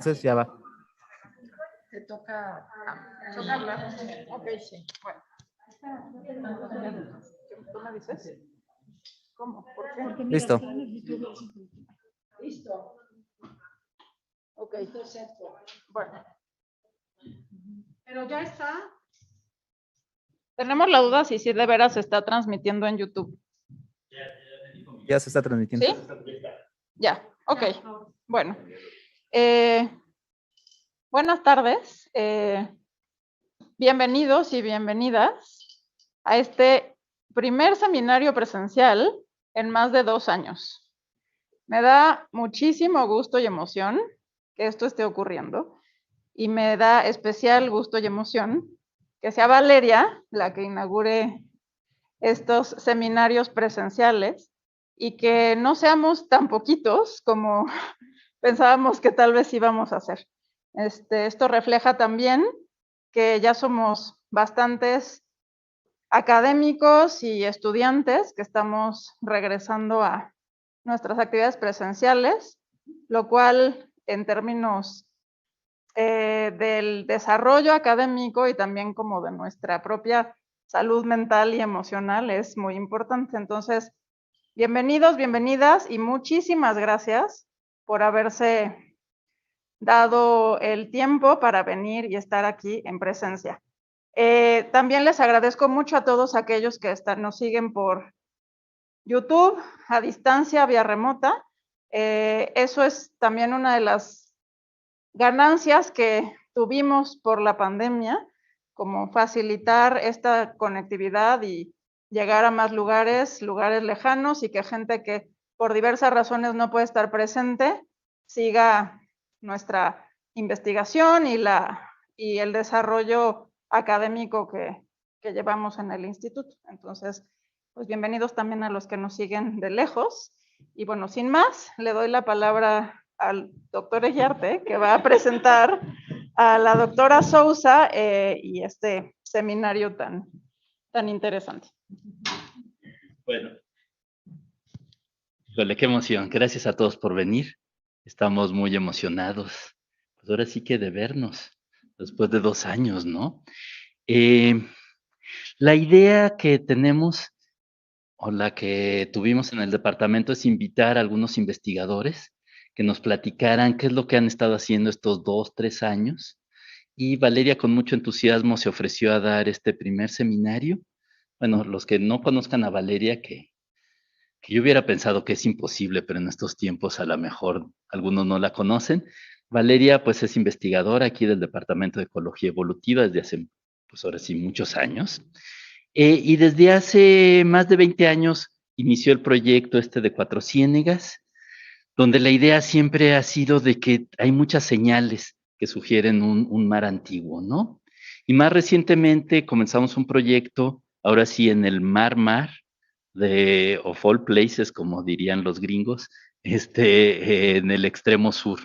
Entonces ya va. Te toca hablar. Ok, sí. Bueno. ¿Tú me dices? ¿Cómo? ¿Por qué? Listo. Listo. Ok. Bueno. Pero ya está. Tenemos la duda si sí de veras se está transmitiendo en YouTube. Ya se está transmitiendo. ¿Sí? Ya, ok. Bueno. Buenas tardes. Bienvenidos y bienvenidas a este primer seminario presencial en más de 2 años. Me da muchísimo gusto y emoción que esto esté ocurriendo y me da especial gusto y emoción que sea Valeria la que inaugure estos seminarios presenciales y que no seamos tan poquitos como pensábamos que tal vez íbamos a hacer. Esto refleja también que ya somos bastantes académicos y estudiantes que estamos regresando a nuestras actividades presenciales, lo cual en términos del desarrollo académico y también como de nuestra propia salud mental y emocional es muy importante. Entonces, bienvenidos, bienvenidas y muchísimas gracias por haberse dado el tiempo para venir y estar aquí en presencia. También les agradezco mucho a todos aquellos que nos siguen por YouTube, a distancia, vía remota. Eso es también una de las ganancias que tuvimos por la pandemia, como facilitar esta conectividad y llegar a más lugares lejanos y que gente que por diversas razones no puede estar presente siga nuestra investigación y el desarrollo académico que llevamos en el instituto. Entonces, pues bienvenidos también a los que nos siguen de lejos. Y bueno, sin más, le doy la palabra al doctor Eguiarte, que va a presentar a la doctora Sousa y este seminario tan interesante. Bueno, híjole, qué emoción. Gracias a todos por venir. Estamos muy emocionados. Pues ahora sí que de vernos, después de 2 años, ¿no? La idea que tenemos, o la que tuvimos en el departamento, es invitar a algunos investigadores que nos platicaran qué es lo que han estado haciendo estos 2, 3 años. Y Valeria, con mucho entusiasmo, se ofreció a dar este primer seminario. Bueno, los que no conozcan a Valeria, que yo hubiera pensado que es imposible, pero en estos tiempos a lo mejor algunos no la conocen. Valeria, pues es investigadora aquí del Departamento de Ecología Evolutiva desde hace, pues ahora sí, muchos años. Y desde hace más de 20 años inició el proyecto este de Cuatro Ciénegas, donde la idea siempre ha sido de que hay muchas señales que sugieren un mar antiguo, ¿no? Y más recientemente comenzamos un proyecto, ahora sí, en el mar, de of all places, como dirían los gringos, en el extremo sur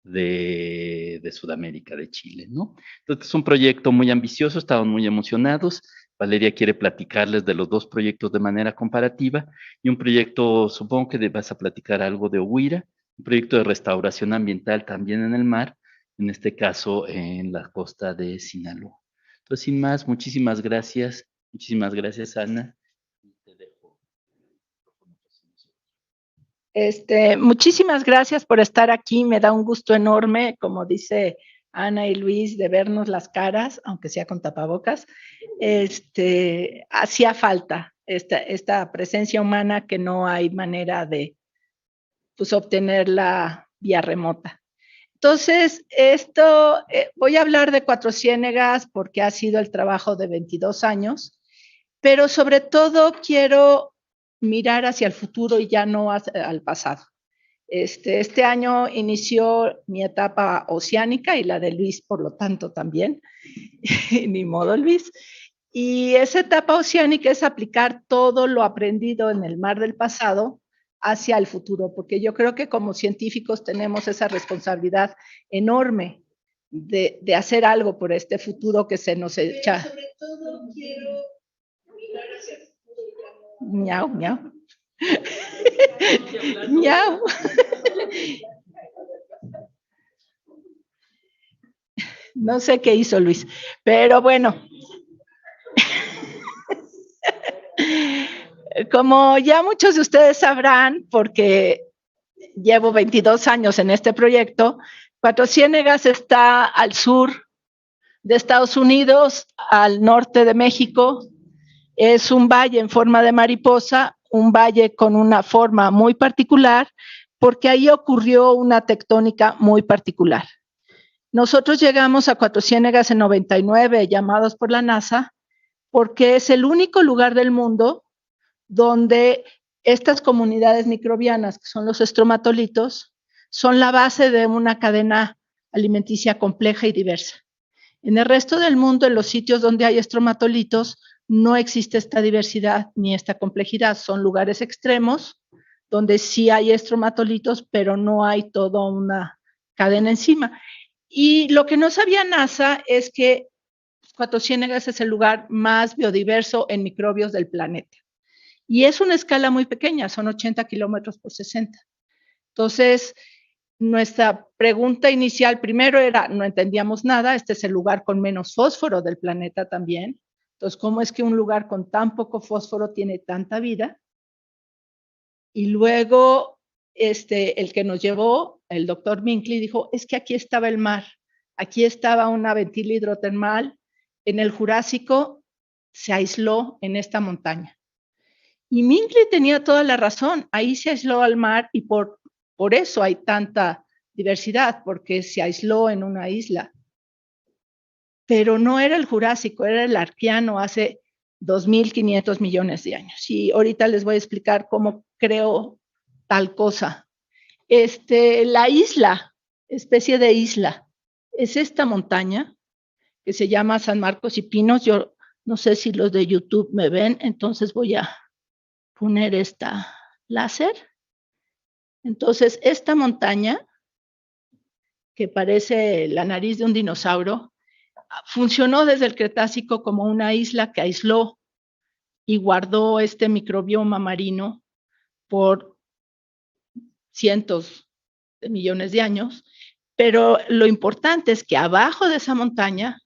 de Sudamérica, de Chile, ¿no? Entonces es un proyecto muy ambicioso, estamos muy emocionados. Valeria quiere platicarles de los 2 proyectos de manera comparativa y un proyecto, supongo que vas a platicar algo de Huira, un proyecto de restauración ambiental también en el mar, en este caso en la costa de Sinaloa. Entonces, sin más, muchísimas gracias, Ana. Te dejo. Muchísimas gracias por estar aquí, me da un gusto enorme, como dice Ana y Luis, de vernos las caras, aunque sea con tapabocas. Hacía falta esta presencia humana que no hay manera de obtenerla vía remota. Entonces, voy a hablar de Cuatro Ciénegas porque ha sido el trabajo de 22 años, pero sobre todo quiero mirar hacia el futuro y ya no al pasado. Este año inició mi etapa oceánica y la de Luis, por lo tanto, también. Ni modo, Luis. Y esa etapa oceánica es aplicar todo lo aprendido en el mar del pasado hacia el futuro, porque yo creo que como científicos tenemos esa responsabilidad enorme de hacer algo por este futuro que se nos echa. Sobre todo quiero mirar hacia el futuro. Miau, miau. Miau. No sé qué hizo Luis, pero bueno. Como ya muchos de ustedes sabrán, porque llevo 22 años en este proyecto, Cuatro Ciénegas está al sur de Estados Unidos, al norte de México. Es un valle en forma de mariposa, un valle con una forma muy particular, porque ahí ocurrió una tectónica muy particular. Nosotros llegamos a Cuatro Ciénegas en 99, llamados por la NASA, porque es el único lugar del mundo donde estas comunidades microbianas, que son los estromatolitos, son la base de una cadena alimenticia compleja y diversa. En el resto del mundo, en los sitios donde hay estromatolitos, no existe esta diversidad ni esta complejidad. Son lugares extremos donde sí hay estromatolitos, pero no hay toda una cadena encima. Y lo que no sabía NASA es que Cuatro Ciénegas es el lugar más biodiverso en microbios del planeta. Y es una escala muy pequeña, son 80 kilómetros por 60. Entonces, nuestra pregunta inicial primero era, no entendíamos nada, este es el lugar con menos fósforo del planeta también. Entonces, ¿cómo es que un lugar con tan poco fósforo tiene tanta vida? Y luego, el que nos llevó, el doctor Minkley, dijo, es que aquí estaba el mar, aquí estaba una ventila hidrotermal, en el Jurásico se aisló en esta montaña. Y Minkley tenía toda la razón, ahí se aisló al mar y por eso hay tanta diversidad, porque se aisló en una isla. Pero no era el Jurásico, era el Arqueano hace 2.500 millones de años. Y ahorita les voy a explicar cómo creó tal cosa. La isla, especie de isla, es esta montaña que se llama San Marcos y Pinos. Yo no sé si los de YouTube me ven, entonces voy a poner esta láser. Entonces, esta montaña, que parece la nariz de un dinosaurio, funcionó desde el Cretácico como una isla que aisló y guardó este microbioma marino por cientos de millones de años, pero lo importante es que abajo de esa montaña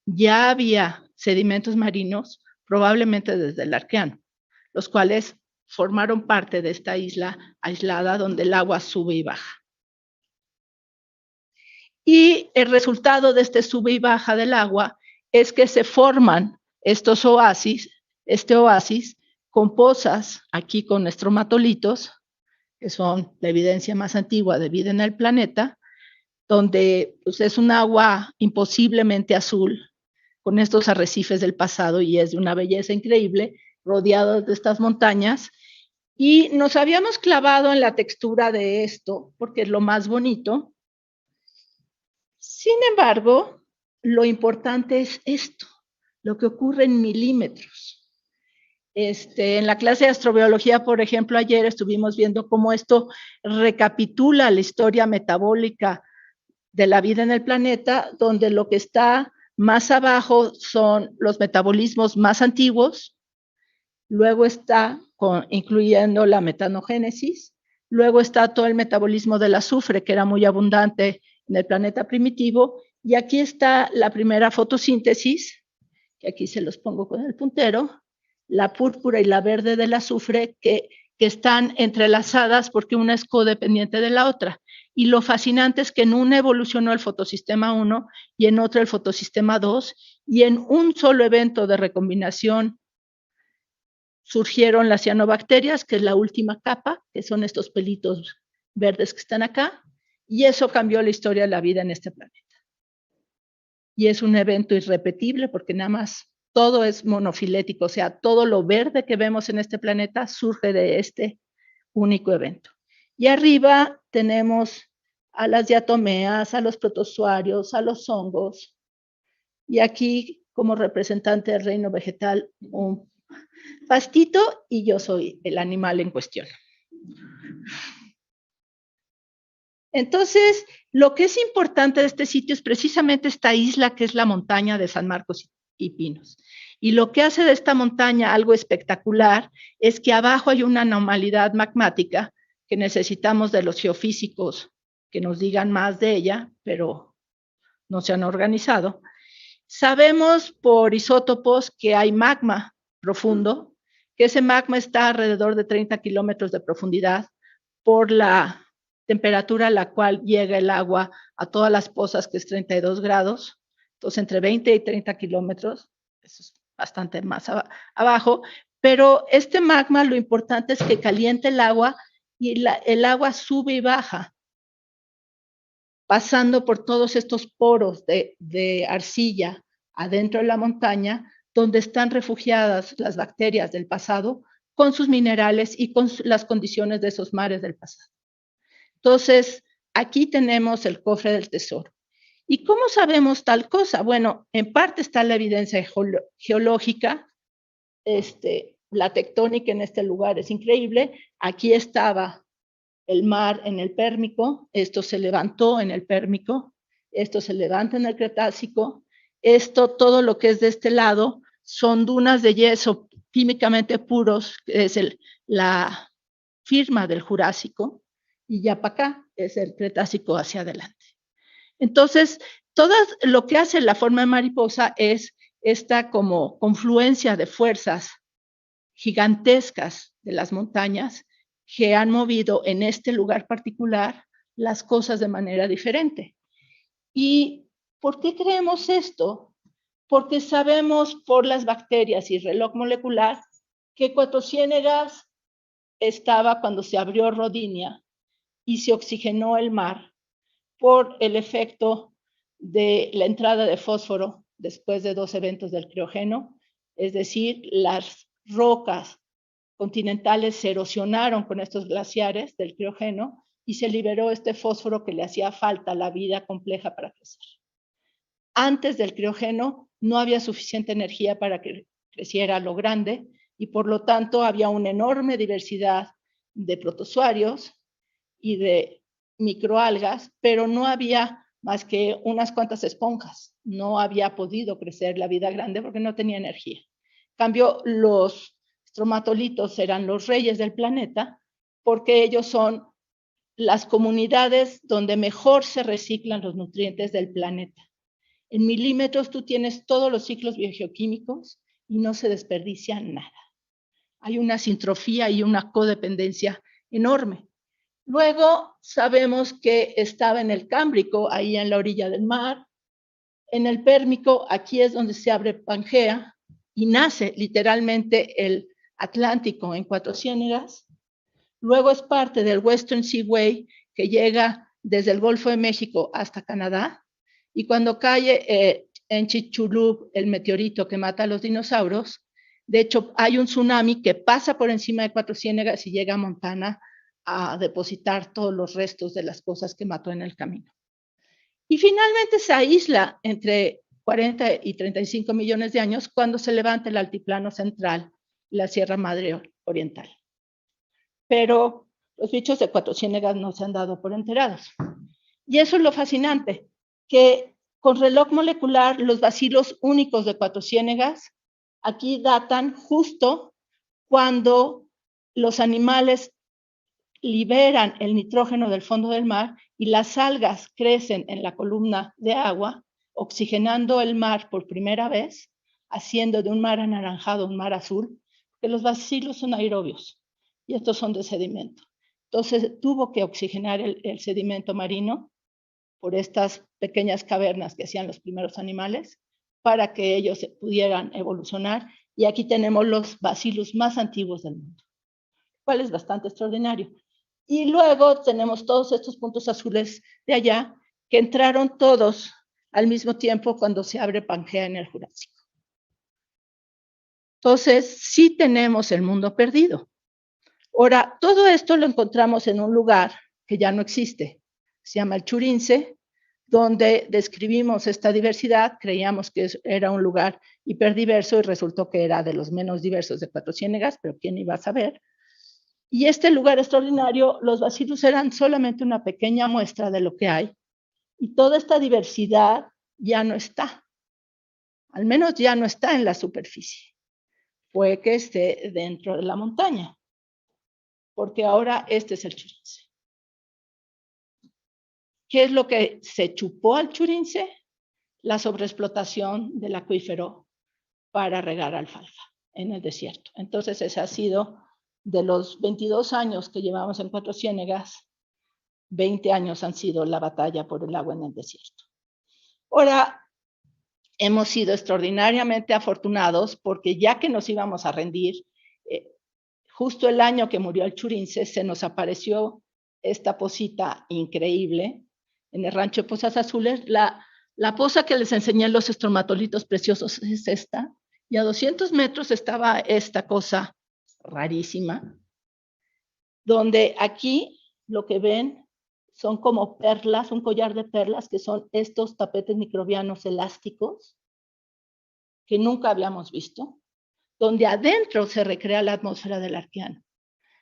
ya había sedimentos marinos, probablemente desde el Arqueano, los cuales formaron parte de esta isla aislada donde el agua sube y baja. Y el resultado de este sube y baja del agua es que se forman estos oasis, este oasis con pozas, aquí con estromatolitos, que son la evidencia más antigua de vida en el planeta, donde pues, es un agua imposiblemente azul, con estos arrecifes del pasado y es de una belleza increíble, rodeados de estas montañas. Y nos habíamos clavado en la textura de esto, porque es lo más bonito. Sin embargo, lo importante es esto, lo que ocurre en milímetros. En la clase de astrobiología, por ejemplo, ayer estuvimos viendo cómo esto recapitula la historia metabólica de la vida en el planeta, donde lo que está más abajo son los metabolismos más antiguos, luego está incluyendo la metanogénesis, luego está todo el metabolismo del azufre, que era muy abundante en el planeta primitivo, y aquí está la primera fotosíntesis, que aquí se los pongo con el puntero, la púrpura y la verde del azufre, que están entrelazadas porque una es codependiente de la otra. Y lo fascinante es que en una evolucionó el fotosistema 1 y en otra el fotosistema 2, y en un solo evento de recombinación surgieron las cianobacterias, que es la última capa, que son estos pelitos verdes que están acá, y eso cambió la historia de la vida en este planeta. Y es un evento irrepetible porque nada más todo es monofilético, o sea, todo lo verde que vemos en este planeta surge de este único evento. Y arriba tenemos a las diatomeas, a los protozoarios, a los hongos, y aquí como representante del reino vegetal, un pastito, y yo soy el animal en cuestión. Entonces, lo que es importante de este sitio es precisamente esta isla que es la montaña de San Marcos y Pinos. Y lo que hace de esta montaña algo espectacular es que abajo hay una anormalidad magmática que necesitamos de los geofísicos que nos digan más de ella, pero no se han organizado. Sabemos por isótopos que hay magma profundo, que ese magma está alrededor de 30 kilómetros de profundidad por la temperatura a la cual llega el agua a todas las pozas, que es 32 grados. Entonces, entre 20 y 30 kilómetros, eso es bastante más abajo. Pero este magma, lo importante es que calienta el agua y el agua sube y baja, pasando por todos estos poros de arcilla adentro de la montaña, donde están refugiadas las bacterias del pasado con sus minerales y con las condiciones de esos mares del pasado. Entonces, aquí tenemos el cofre del tesoro. ¿Y cómo sabemos tal cosa? Bueno, en parte está la evidencia geológica. La tectónica en este lugar es increíble. Aquí estaba el mar en el Pérmico, esto se levantó en el Pérmico, esto se levanta en el Cretácico, todo lo que es de este lado, son dunas de yeso químicamente puros, que es la firma del Jurásico, y ya para acá es el Cretácico hacia adelante. Entonces, todo lo que hace la forma de mariposa es esta como confluencia de fuerzas gigantescas de las montañas que han movido en este lugar particular las cosas de manera diferente. ¿Y por qué creemos esto? Porque sabemos por las bacterias y reloj molecular que Cuatro Ciénegas estaba cuando se abrió Rodinia y se oxigenó el mar por el efecto de la entrada de fósforo después de 2 eventos del criogeno, es decir, las rocas continentales se erosionaron con estos glaciares del criogeno y se liberó este fósforo que le hacía falta a la vida compleja para crecer. Antes del criogeno no había suficiente energía para que creciera lo grande y por lo tanto había una enorme diversidad de protozoarios y de microalgas, pero no había más que unas cuantas esponjas. No había podido crecer la vida grande porque no tenía energía. En cambio, los estromatolitos eran los reyes del planeta porque ellos son las comunidades donde mejor se reciclan los nutrientes del planeta. En milímetros tú tienes todos los ciclos biogeoquímicos y no se desperdicia nada. Hay una sintrofía y una codependencia enorme. Luego sabemos que estaba en el Cámbrico, ahí en la orilla del mar. En el Pérmico, aquí es donde se abre Pangea y nace literalmente el Atlántico en Cuatro Ciénegas. Luego es parte del Western Seaway que llega desde el Golfo de México hasta Canadá. Y cuando cae en Chicxulub el meteorito que mata a los dinosaurios, de hecho hay un tsunami que pasa por encima de Cuatro Ciénegas y llega a Montana a depositar todos los restos de las cosas que mató en el camino. Y finalmente se aísla entre 40 y 35 millones de años cuando se levanta el altiplano central, la Sierra Madre Oriental. Pero los bichos de Cuatro Ciénegas no se han dado por enterados. Y eso es lo fascinante, que con reloj molecular los bacilos únicos de Cuatro Ciénegas aquí datan justo cuando los animales liberan el nitrógeno del fondo del mar y las algas crecen en la columna de agua, oxigenando el mar por primera vez, haciendo de un mar anaranjado un mar azul, porque los bacilos son aerobios y estos son de sedimento. Entonces tuvo que oxigenar el sedimento marino por estas pequeñas cavernas que hacían los primeros animales para que ellos pudieran evolucionar. Y aquí tenemos los bacilos más antiguos del mundo, cual es bastante extraordinario. Y luego tenemos todos estos puntos azules de allá que entraron todos al mismo tiempo cuando se abre Pangea en el Jurásico. Entonces, sí tenemos el mundo perdido. Ahora, todo esto lo encontramos en un lugar que ya no existe. Se llama el Churince, donde describimos esta diversidad. Creíamos que era un lugar hiperdiverso y resultó que era de los menos diversos de Cuatro Ciénegas, pero ¿quién iba a saber? Y este lugar extraordinario, los bacilos eran solamente una pequeña muestra de lo que hay, y toda esta diversidad ya no está. Al menos ya no está en la superficie. Puede que esté dentro de la montaña, porque ahora este es el Churince. ¿Qué es lo que se chupó al Churince? la sobreexplotación del acuífero para regar alfalfa en el desierto. Entonces, ese ha sido, de los 22 años que llevamos en Cuatro Ciénegas, 20 años han sido la batalla por el agua en el desierto. Ahora, hemos sido extraordinariamente afortunados porque ya que nos íbamos a rendir, justo el año que murió el Churince, se nos apareció esta posita increíble en el rancho de Pozas Azules. La poza que les enseñé en los estromatolitos preciosos es esta, y a 200 metros estaba esta cosa rarísima, donde aquí lo que ven son como perlas, un collar de perlas, que son estos tapetes microbianos elásticos que nunca habíamos visto, donde adentro se recrea la atmósfera del Arqueano.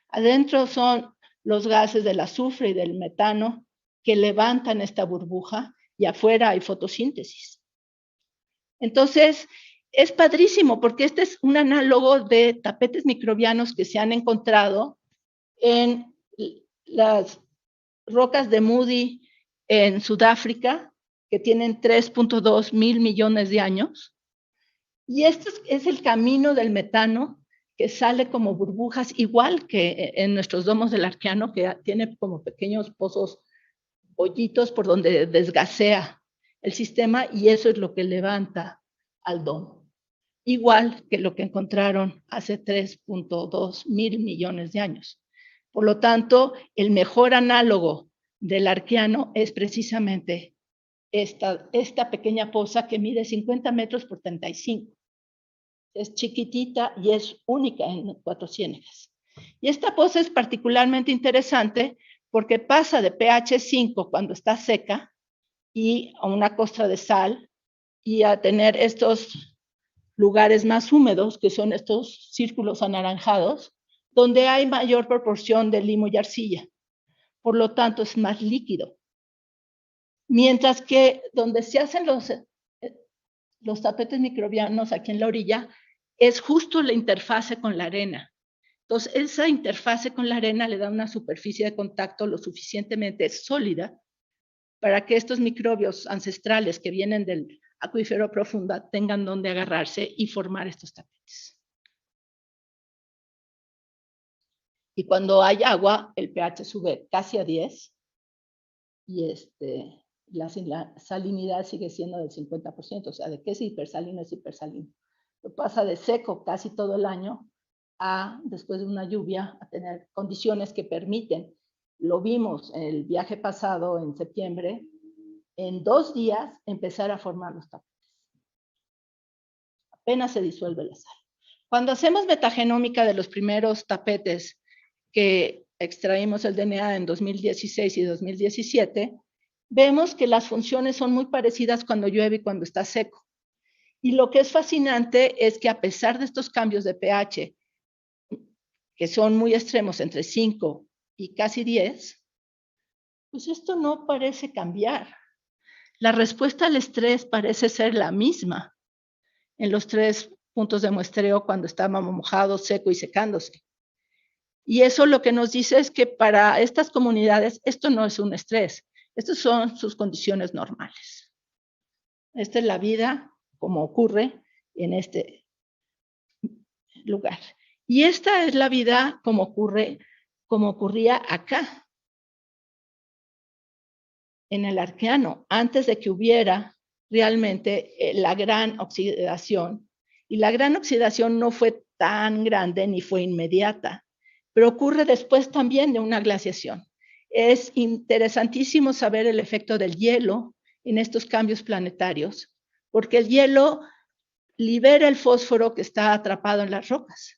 Adentro son los gases del azufre y del metano que levantan esta burbuja, y afuera hay fotosíntesis. Entonces, es padrísimo porque este es un análogo de tapetes microbianos que se han encontrado en las rocas de Moody en Sudáfrica, que tienen 3.2 mil millones de años. Y este es el camino del metano que sale como burbujas, igual que en nuestros domos del Arqueano, que tiene como pequeños pozos, hoyitos por donde desgasea el sistema, y eso es lo que levanta al domo. Igual que lo que encontraron hace 3.2 mil millones de años. Por lo tanto, el mejor análogo del Arqueano es precisamente esta pequeña poza que mide 50 metros por 35. Es chiquitita y es única en Cuatro Ciénegas. Y esta poza es particularmente interesante porque pasa de pH 5 cuando está seca y a una costra de sal, y a tener estos lugares más húmedos, que son estos círculos anaranjados, donde hay mayor proporción de limo y arcilla. Por lo tanto, es más líquido. Mientras que donde se hacen los tapetes microbianos aquí en la orilla, es justo la interfase con la arena. Entonces, esa interfase con la arena le da una superficie de contacto lo suficientemente sólida para que estos microbios ancestrales que vienen del acuífero profundo tengan donde agarrarse y formar estos tapetes. Y cuando hay agua, el pH sube casi a 10 y la salinidad sigue siendo del 50%, o sea, de que es hipersalino, es hipersalino. Lo pasa de seco casi todo el año a, después de una lluvia, a tener condiciones que permiten, lo vimos en el viaje pasado en septiembre, en 2 días empezar a formar los tapetes. Apenas se disuelve la sal. Cuando hacemos metagenómica de los primeros tapetes que extraímos el DNA en 2016 y 2017, vemos que las funciones son muy parecidas cuando llueve y cuando está seco. Y lo que es fascinante es que a pesar de estos cambios de pH, que son muy extremos, entre 5 y casi 10, pues esto no parece cambiar. La respuesta al estrés parece ser la misma en los 3 puntos de muestreo cuando estábamos mojado, seco y secándose. Y eso lo que nos dice es que para estas comunidades esto no es un estrés, estas son sus condiciones normales. Esta es la vida como ocurre en este lugar. Y esta es la vida como ocurría acá, en el Arqueano, antes de que hubiera realmente la gran oxidación. Y la gran oxidación no fue tan grande ni fue inmediata, pero ocurre después también de una glaciación. Es interesantísimo saber el efecto del hielo en estos cambios planetarios, porque el hielo libera el fósforo que está atrapado en las rocas.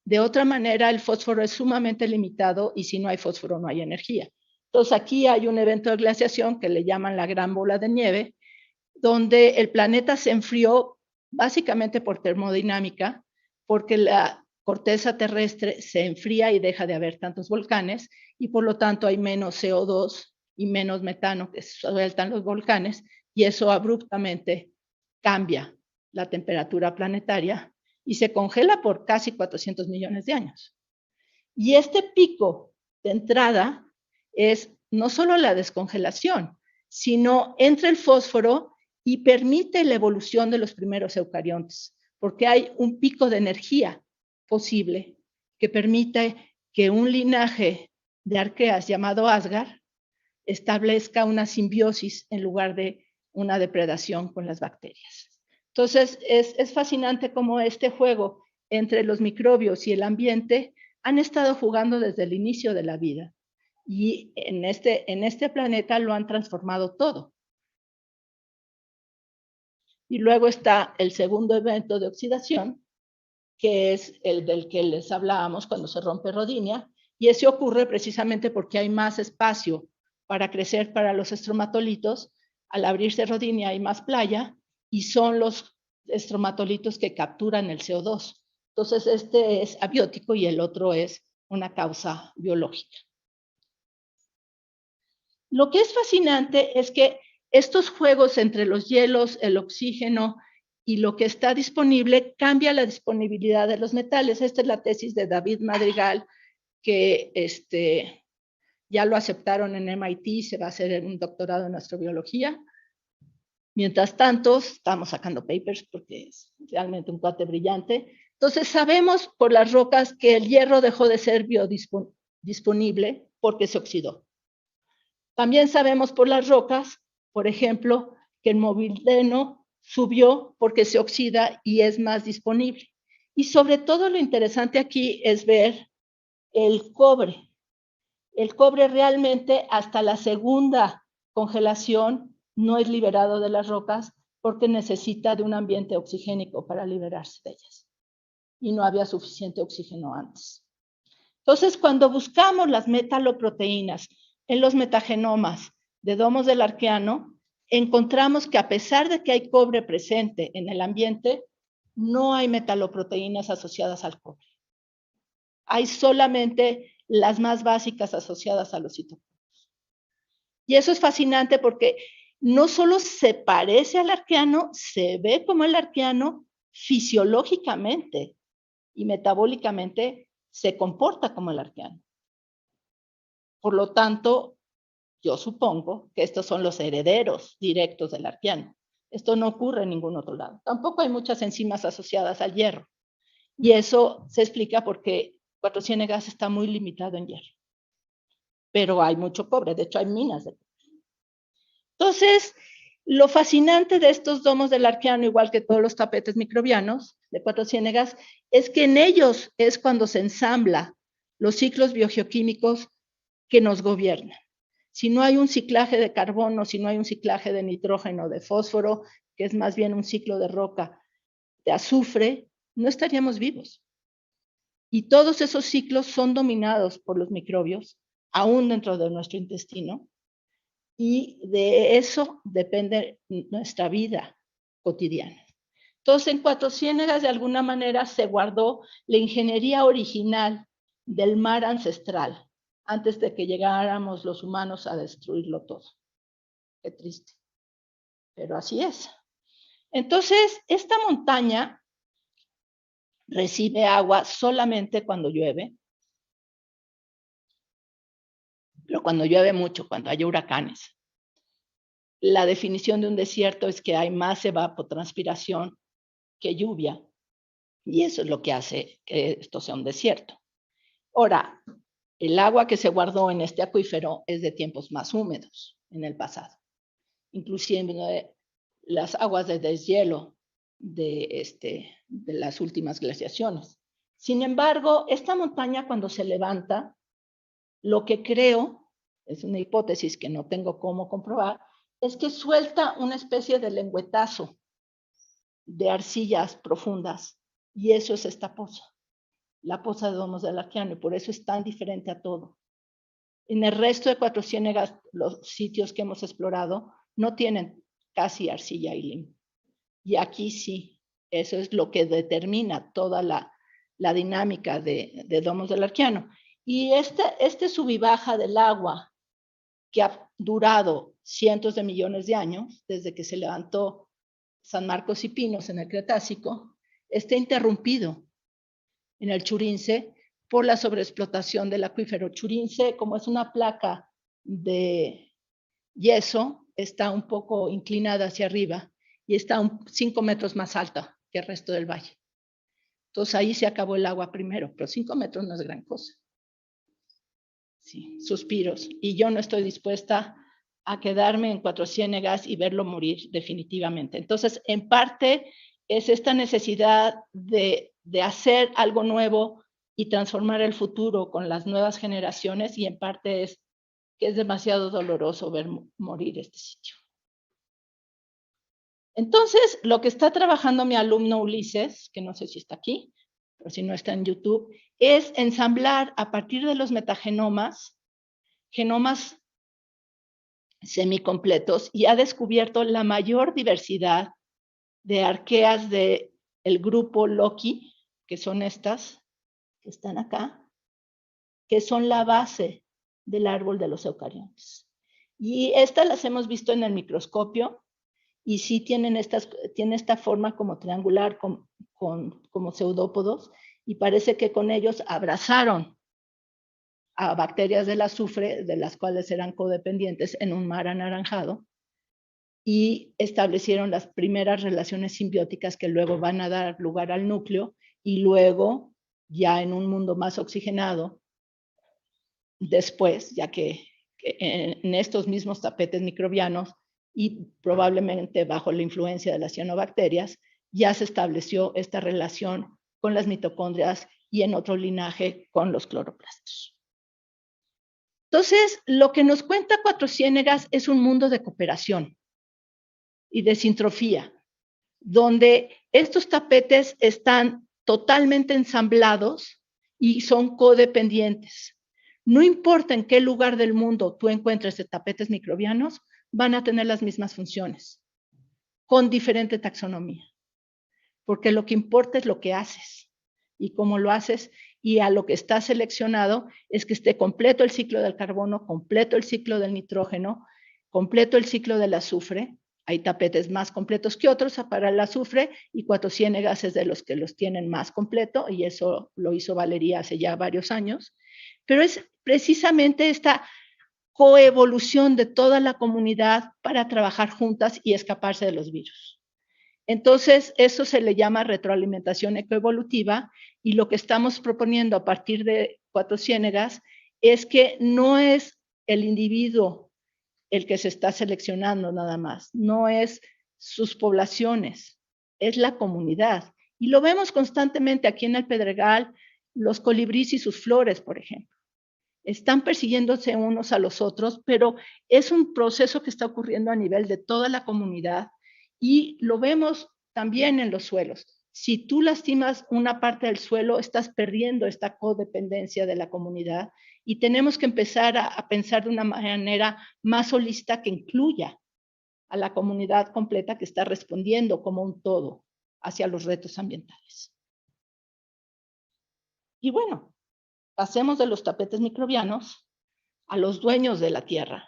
De otra manera, el fósforo es sumamente limitado y si no hay fósforo no hay energía. Entonces aquí hay un evento de glaciación que le llaman la gran bola de nieve, donde el planeta se enfrió básicamente por termodinámica, porque la corteza terrestre se enfría y deja de haber tantos volcanes y por lo tanto hay menos CO2 y menos metano que sueltan los volcanes y eso abruptamente cambia la temperatura planetaria y se congela por casi 400 millones de años. Y este pico de entrada es no solo la descongelación, sino entra el fósforo y permite la evolución de los primeros eucariontes, porque hay un pico de energía posible que permite que un linaje de arqueas llamado Asgard establezca una simbiosis en lugar de una depredación con las bacterias. Entonces, es fascinante cómo este juego entre los microbios y el ambiente han estado jugando desde el inicio de la vida. Y en este planeta lo han transformado todo. Y luego está el segundo evento de oxidación, que es el del que les hablábamos cuando se rompe Rodinia, y ese ocurre precisamente porque hay más espacio para crecer para los estromatolitos. Al abrirse Rodinia hay más playa, y son los estromatolitos que capturan el CO2. Entonces, este es abiótico y el otro es una causa biológica. Lo que es fascinante es que estos juegos entre los hielos, el oxígeno y lo que está disponible cambia la disponibilidad de los metales. Esta es la tesis de David Madrigal, que ya lo aceptaron en MIT, se va a hacer un doctorado en astrobiología. Mientras tanto, estamos sacando papers porque es realmente un cuate brillante. Entonces, sabemos por las rocas que el hierro dejó de ser biodisponible porque se oxidó. También sabemos por las rocas, por ejemplo, que el molibdeno subió porque se oxida y es más disponible. Y sobre todo lo interesante aquí es ver el cobre. El cobre realmente hasta la segunda congelación no es liberado de las rocas porque necesita de un ambiente oxigénico para liberarse de ellas. Y no había suficiente oxígeno antes. Entonces, cuando buscamos las metaloproteínas en los metagenomas de domos del Arqueano, encontramos que a pesar de que hay cobre presente en el ambiente, no hay metaloproteínas asociadas al cobre. Hay solamente las más básicas asociadas a los citocoros. Y eso es fascinante porque no solo se parece al Arqueano, se ve como el Arqueano fisiológicamente y metabólicamente se comporta como el Arqueano. Por lo tanto, yo supongo que estos son los herederos directos del Arqueano. Esto no ocurre en ningún otro lado. Tampoco hay muchas enzimas asociadas al hierro. Y eso se explica porque Cuatro Ciénegas está muy limitado en hierro. Pero hay mucho cobre, de hecho hay minas de cobre. Entonces, lo fascinante de estos domos del Arqueano, igual que todos los tapetes microbianos de Cuatro Ciénegas, es que en ellos es cuando se ensambla los ciclos biogeoquímicos que nos gobiernan. Si no hay un ciclaje de carbono, si no hay un ciclaje de nitrógeno, de fósforo, que es más bien un ciclo de roca, de azufre, no estaríamos vivos. Y todos esos ciclos son dominados por los microbios, aún dentro de nuestro intestino, y de eso depende nuestra vida cotidiana. Entonces, en Cuatro Ciénegas, de alguna manera, se guardó la ingeniería original del mar ancestral, antes de que llegáramos los humanos a destruirlo todo. Qué triste. Pero así es. Entonces, esta montaña recibe agua solamente cuando llueve, pero cuando llueve mucho, cuando hay huracanes. La definición de un desierto es que hay más evapotranspiración que lluvia, y eso es lo que hace que esto sea un desierto. Ahora, el agua que se guardó en este acuífero es de tiempos más húmedos en el pasado. Inclusive las aguas de deshielo de las últimas glaciaciones. Sin embargo, esta montaña cuando se levanta, lo que creo, es una hipótesis que no tengo cómo comprobar, es que suelta una especie de lengüetazo de arcillas profundas, y eso es esta poza, la poza de Domos del Arqueano, y por eso es tan diferente a todo. En el resto de Cuatro Ciénegas, los sitios que hemos explorado no tienen casi arcilla y limo. Y aquí sí, eso es lo que determina toda la dinámica de Domos del Arqueano. Y este sub y baja del agua, que ha durado cientos de millones de años, desde que se levantó San Marcos y Pinos en el Cretácico, está interrumpido en el Churince por la sobreexplotación del acuífero. Churince, como es una placa de yeso, está un poco inclinada hacia arriba y está 5 metros más alta que el resto del valle. Entonces ahí se acabó el agua primero, pero 5 metros no es gran cosa. Sí, suspiros. Y yo no estoy dispuesta a quedarme en Cuatro Ciénegas y verlo morir definitivamente. Entonces, en parte es esta necesidad de hacer algo nuevo y transformar el futuro con las nuevas generaciones, y en parte es que es demasiado doloroso ver morir este sitio. Entonces, lo que está trabajando mi alumno Ulises, que no sé si está aquí, pero si no está en YouTube, es ensamblar a partir de los metagenomas, genomas semicompletos, y ha descubierto la mayor diversidad de arqueas del grupo Loki, que son estas, que están acá, que son la base del árbol de los eucariontes. Y estas las hemos visto en el microscopio, y sí tienen esta forma como triangular, como pseudópodos, y parece que con ellos abrazaron a bacterias del azufre, de las cuales eran codependientes en un mar anaranjado, y establecieron las primeras relaciones simbióticas que luego van a dar lugar al núcleo, y luego, ya en un mundo más oxigenado, después, ya que en estos mismos tapetes microbianos, y probablemente bajo la influencia de las cianobacterias, ya se estableció esta relación con las mitocondrias y en otro linaje con los cloroplastos. Entonces, lo que nos cuenta Cuatro Ciénegas es un mundo de cooperación y de sintrofía, donde estos tapetes están totalmente ensamblados y son codependientes. No importa en qué lugar del mundo tú encuentres de tapetes microbianos, van a tener las mismas funciones, con diferente taxonomía. Porque lo que importa es lo que haces y cómo lo haces, y a lo que está seleccionado es que esté completo el ciclo del carbono, completo el ciclo del nitrógeno, completo el ciclo del azufre. Hay tapetes más completos que otros para el azufre, y Cuatro Ciénegas es de los que los tienen más completo, y eso lo hizo Valeria hace ya varios años. Pero es precisamente esta coevolución de toda la comunidad para trabajar juntas y escaparse de los virus. Entonces, eso se le llama retroalimentación ecoevolutiva, y lo que estamos proponiendo a partir de Cuatro Ciénegas es que no es el individuo el que se está seleccionando nada más, no es sus poblaciones, es la comunidad. Y lo vemos constantemente aquí en el Pedregal, los colibríes y sus flores, por ejemplo. Están persiguiéndose unos a los otros, pero es un proceso que está ocurriendo a nivel de toda la comunidad, y lo vemos también en los suelos. Si tú lastimas una parte del suelo, estás perdiendo esta codependencia de la comunidad, y tenemos que empezar a pensar de una manera más holística que incluya a la comunidad completa que está respondiendo como un todo hacia los retos ambientales. Y bueno, pasemos de los tapetes microbianos a los dueños de la tierra,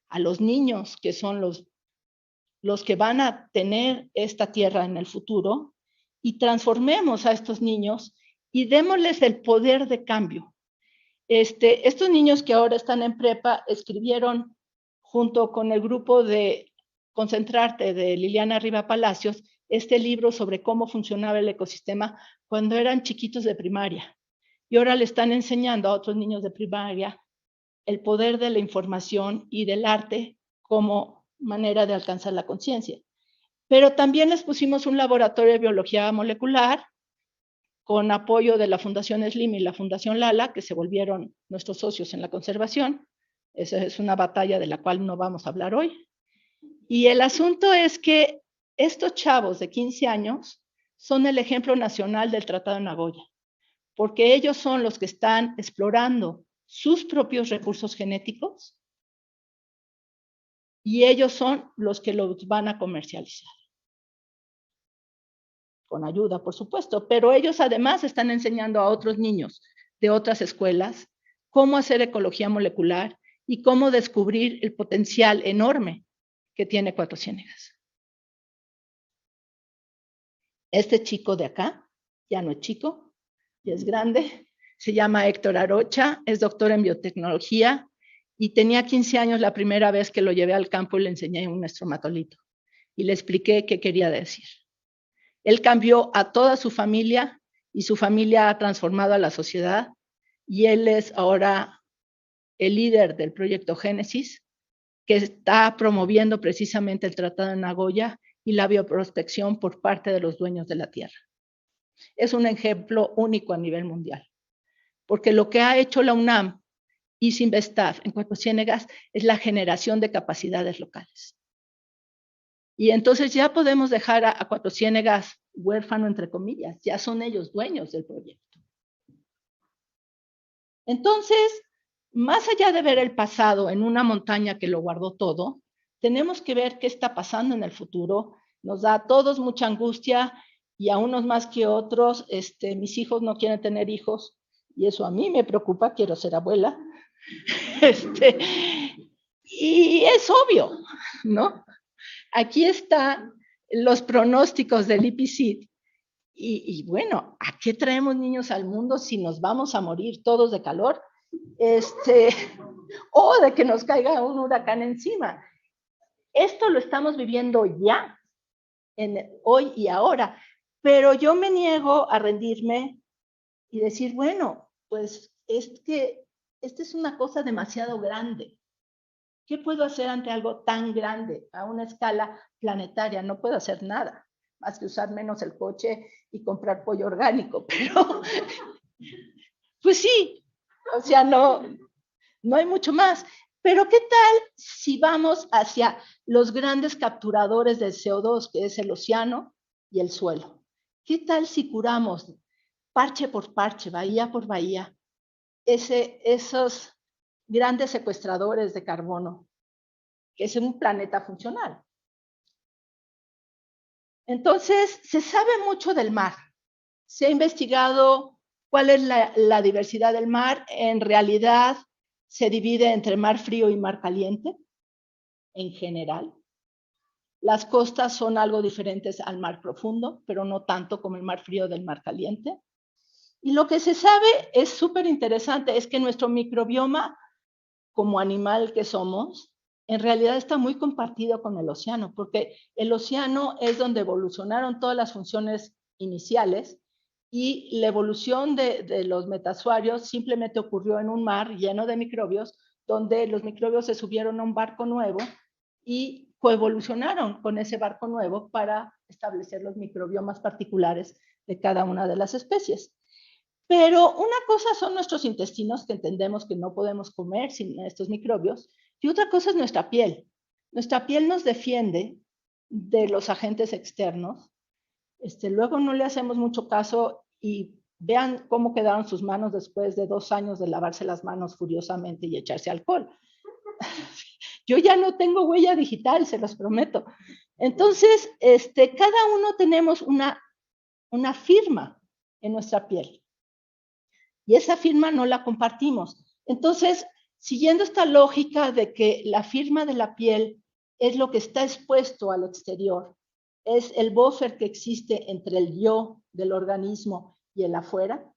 a los niños que son los que van a tener esta tierra en el futuro, y transformemos a estos niños y démosles el poder de cambio. Estos niños que ahora están en prepa escribieron junto con el grupo de Concentrarte de Liliana Riva Palacios este libro sobre cómo funcionaba el ecosistema cuando eran chiquitos de primaria. Y ahora le están enseñando a otros niños de primaria el poder de la información y del arte como manera de alcanzar la conciencia. Pero también les pusimos un laboratorio de biología molecular con apoyo de la Fundación SLIM y la Fundación Lala, que se volvieron nuestros socios en la conservación. Esa es una batalla de la cual no vamos a hablar hoy. Y el asunto es que estos chavos de 15 años son el ejemplo nacional del Tratado de Nagoya, porque ellos son los que están explorando sus propios recursos genéticos, y ellos son los que los van a comercializar. Con ayuda, por supuesto, pero ellos además están enseñando a otros niños de otras escuelas cómo hacer ecología molecular y cómo descubrir el potencial enorme que tiene Cuatro Ciénegas. Este chico de acá, ya no es chico, ya es grande, se llama Héctor Arocha, es doctor en biotecnología, y tenía 15 años la primera vez que lo llevé al campo y le enseñé un estromatolito. y le expliqué qué quería decir. Él cambió a toda su familia y su familia ha transformado a la sociedad y él es ahora el líder del proyecto Génesis, que está promoviendo precisamente el Tratado de Nagoya y la bioprospección por parte de los dueños de la tierra. Es un ejemplo único a nivel mundial, porque lo que ha hecho la UNAM y Sinvestav en Cuatro Ciénegas es la generación de capacidades locales. Y entonces ya podemos dejar a Cuatro Ciénegas huérfano, entre comillas, ya son ellos dueños del proyecto. Entonces, más allá de ver el pasado en una montaña que lo guardó todo, tenemos que ver qué está pasando en el futuro. Nos da a todos mucha angustia y a unos más que otros. Mis hijos no quieren tener hijos y eso a mí me preocupa, quiero ser abuela. Y es obvio, ¿no? Aquí están los pronósticos del IPCC. Y bueno, ¿a qué traemos niños al mundo si nos vamos a morir todos de calor? O de que nos caiga un huracán encima. Esto lo estamos viviendo ya, hoy y ahora. Pero yo me niego a rendirme y decir, bueno, pues es que esta es una cosa demasiado grande. ¿Qué puedo hacer ante algo tan grande a una escala planetaria? No puedo hacer nada, más que usar menos el coche y comprar pollo orgánico, pero pues sí, o sea, no hay mucho más. Pero ¿qué tal si vamos hacia los grandes capturadores del CO2, que es el océano y el suelo? ¿Qué tal si curamos parche por parche, bahía por bahía, esos grandes secuestradores de carbono, que es un planeta funcional? Entonces, se sabe mucho del mar. Se ha investigado cuál es la diversidad del mar. En realidad, se divide entre mar frío y mar caliente, en general. Las costas son algo diferentes al mar profundo, pero no tanto como el mar frío del mar caliente. Y lo que se sabe es súper interesante, es que nuestro microbioma, como animal que somos, en realidad está muy compartido con el océano, porque el océano es donde evolucionaron todas las funciones iniciales y la evolución de los metazoarios simplemente ocurrió en un mar lleno de microbios, donde los microbios se subieron a un barco nuevo y coevolucionaron con ese barco nuevo para establecer los microbiomas particulares de cada una de las especies. Pero una cosa son nuestros intestinos, que entendemos que no podemos comer sin estos microbios, y otra cosa es nuestra piel. Nuestra piel nos defiende de los agentes externos. Luego no le hacemos mucho caso y vean cómo quedaron sus manos después de 2 años de lavarse las manos furiosamente y echarse alcohol. Yo ya no tengo huella digital, se los prometo. Entonces, cada uno tenemos una firma en nuestra piel. Y esa firma no la compartimos. Entonces, siguiendo esta lógica de que la firma de la piel es lo que está expuesto al exterior, es el buffer que existe entre el yo del organismo y el afuera,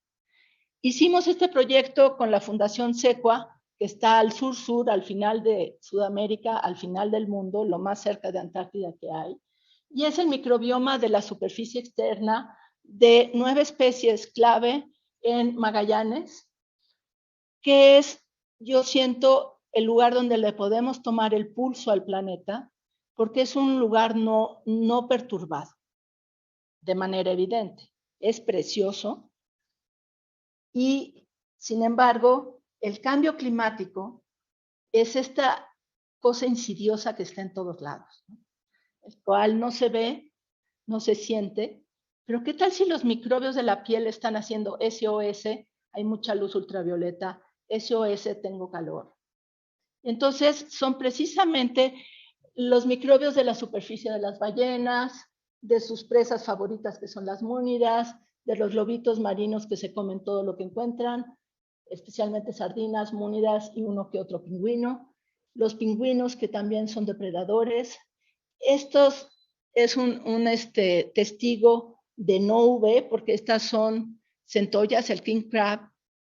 hicimos este proyecto con la Fundación SECUA, que está al sur-sur, al final de Sudamérica, al final del mundo, lo más cerca de Antártida que hay, y es el microbioma de la superficie externa de 9 especies clave en Magallanes, que es, yo siento, el lugar donde le podemos tomar el pulso al planeta, porque es un lugar no perturbado, de manera evidente. Es precioso y, sin embargo, el cambio climático es esta cosa insidiosa que está en todos lados, ¿no? El cual no se ve, no se siente, pero ¿qué tal si los microbios de la piel están haciendo SOS? Hay mucha luz ultravioleta, SOS, tengo calor. Entonces, son precisamente los microbios de la superficie de las ballenas, de sus presas favoritas que son las múnidas, de los lobitos marinos que se comen todo lo que encuentran, especialmente sardinas, múnidas y uno que otro pingüino. Los pingüinos que también son depredadores. Estos es un testigo de no UV, porque estas son centollas, el king crab,